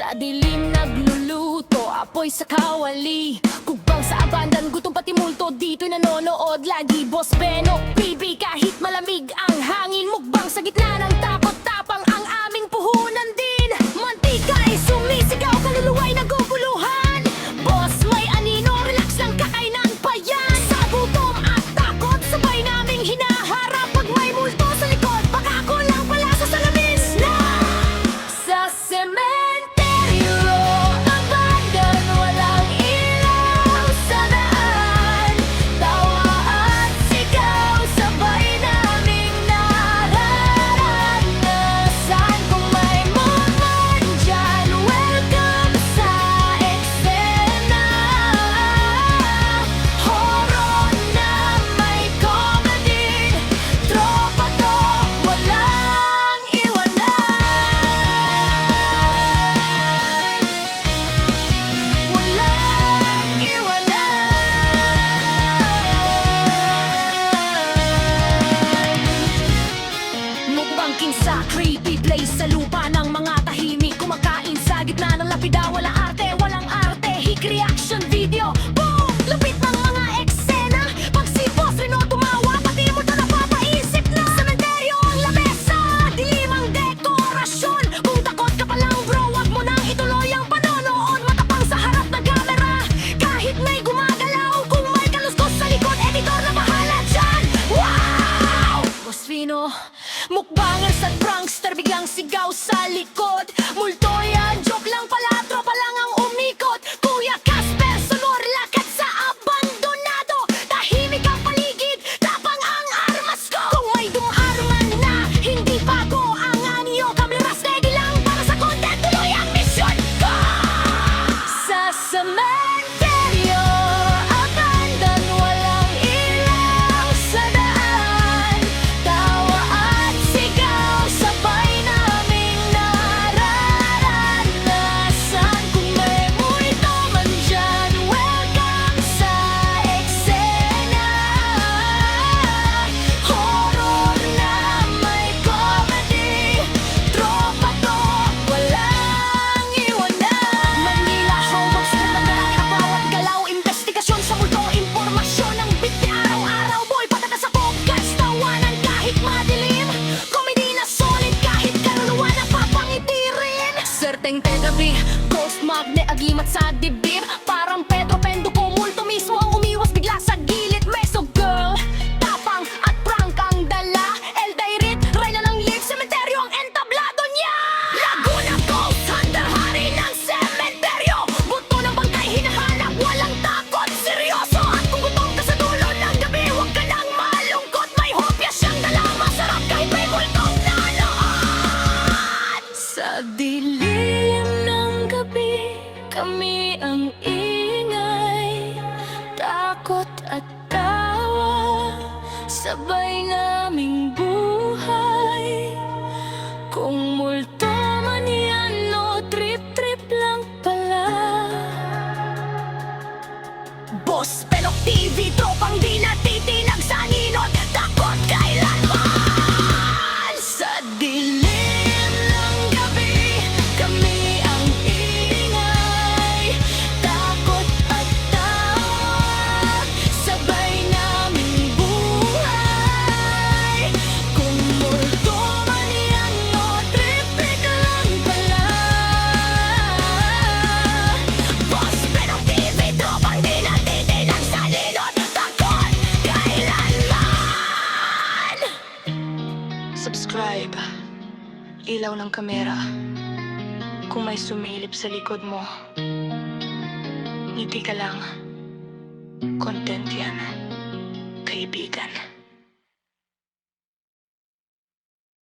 Sa dilim nagluluto, apoy sa kawali, kugbang sa abandan, gutom pati multo, dito'y nanonood lagi. Boss Benok, PB, kahit malamig ang hangin, mukbang sa gitna ng takot, tapang ang aming puhunan din. Mantika ay sumisigaw, kaluluwa'y naguguluhan. Boss, may anino, relax lang, kakainan pa yan. Sa gutom at takot, sabay naming hinaharap. Pag may multo sa likod, baka ako lang pala sa salamin na sa sementeryo. Abandan, walang ilaw sa daan, tawa at sigaw, sabay naming nararanasan. Kung may mga dyan, welcome sa eksena. Horror na may comedy, tropa to, walang iwanan. Walang iwanan. Mukbang king sa creepy place, sa lupa ng mga tahimik, kumakain sa gitna ng lapida. Walang arte, walang arte, hik reaction video. Boom! Lupit ng mga eksena. Pag si Boss Reno tumawa, pati mo to napapaisip na. Sementeryo ang lamesa, dilim ang dekorasyon. Kung takot ka pa lang bro, wag mo nang ituloy ang panonood. Matapang sa harap ng camera, kahit may gumagalaw. Kung may kaluskos sa likod, editor na bahala dyan. Wow! Boss Reno, mukbangers at prankster, biglang sigaw sa likod. Multo yan, joke lang pala, tropa lang ang umikot. Kuya Casper, sonor, lakad sa abandonado. Tahimik ang paligid, tapang ang armas ko. Kung may dumarman na, hindi bago ang anyo. Kamera steady lang para sa content, tuloy ang mission ko. Sa sementeryo, abandan, walang ilaw sa daan, tawa at sigaw, sabay naming nararanasan. Kung may multo man dyan, welcome sa eksena. Horror na may comedy, tropa to, walang iwanan. Manila Showbox na naman, bawat galaw, investigasyon sa multo, impormasyon ng bitya. Araw-araw boy, patatas sa podcast, tawanan kahit madilim, comedy na solid kahit kaluluwa napapangiti rin. Certain gabi, ghost magne, agimat sa dibdib, parang Pedro Penduko, multo mismo ang umiwas bigla sa gilid. Meso girl, tapang at prank ang dala, El Dairit, Reyna ng live, sementeryo ang entablado niya. Laguna Ghost Hunter, hari ng sementeryo, buto ng bangkay hinahanap, walang takot, seryoso. At kung gutom ka sa dulo ng gabi, huwag ka nang malungkot, may hopya siyang dala, masarap kahit may multong nanood. Sa dilim ng gabi, kami ang ingay, takot at tawa, sabay naming buhay. Kung multo man yan o trip-trip lang pala. Boss Benok TV, tropang di natitinag sa ninot, takot kailanman. Sa dilim ng gabi, kami ang ingay, takot at tawa, sabay naming buhay. Kung multo man yan o trip-trip lang pala. Boss Benok TV, tropang di natitinag sa ninot, takot kailanman. Subscribe. Ilaw ng kamera. Kung may sumilip sa likod mo, ngiti ka lang. Content yan, kaibigan.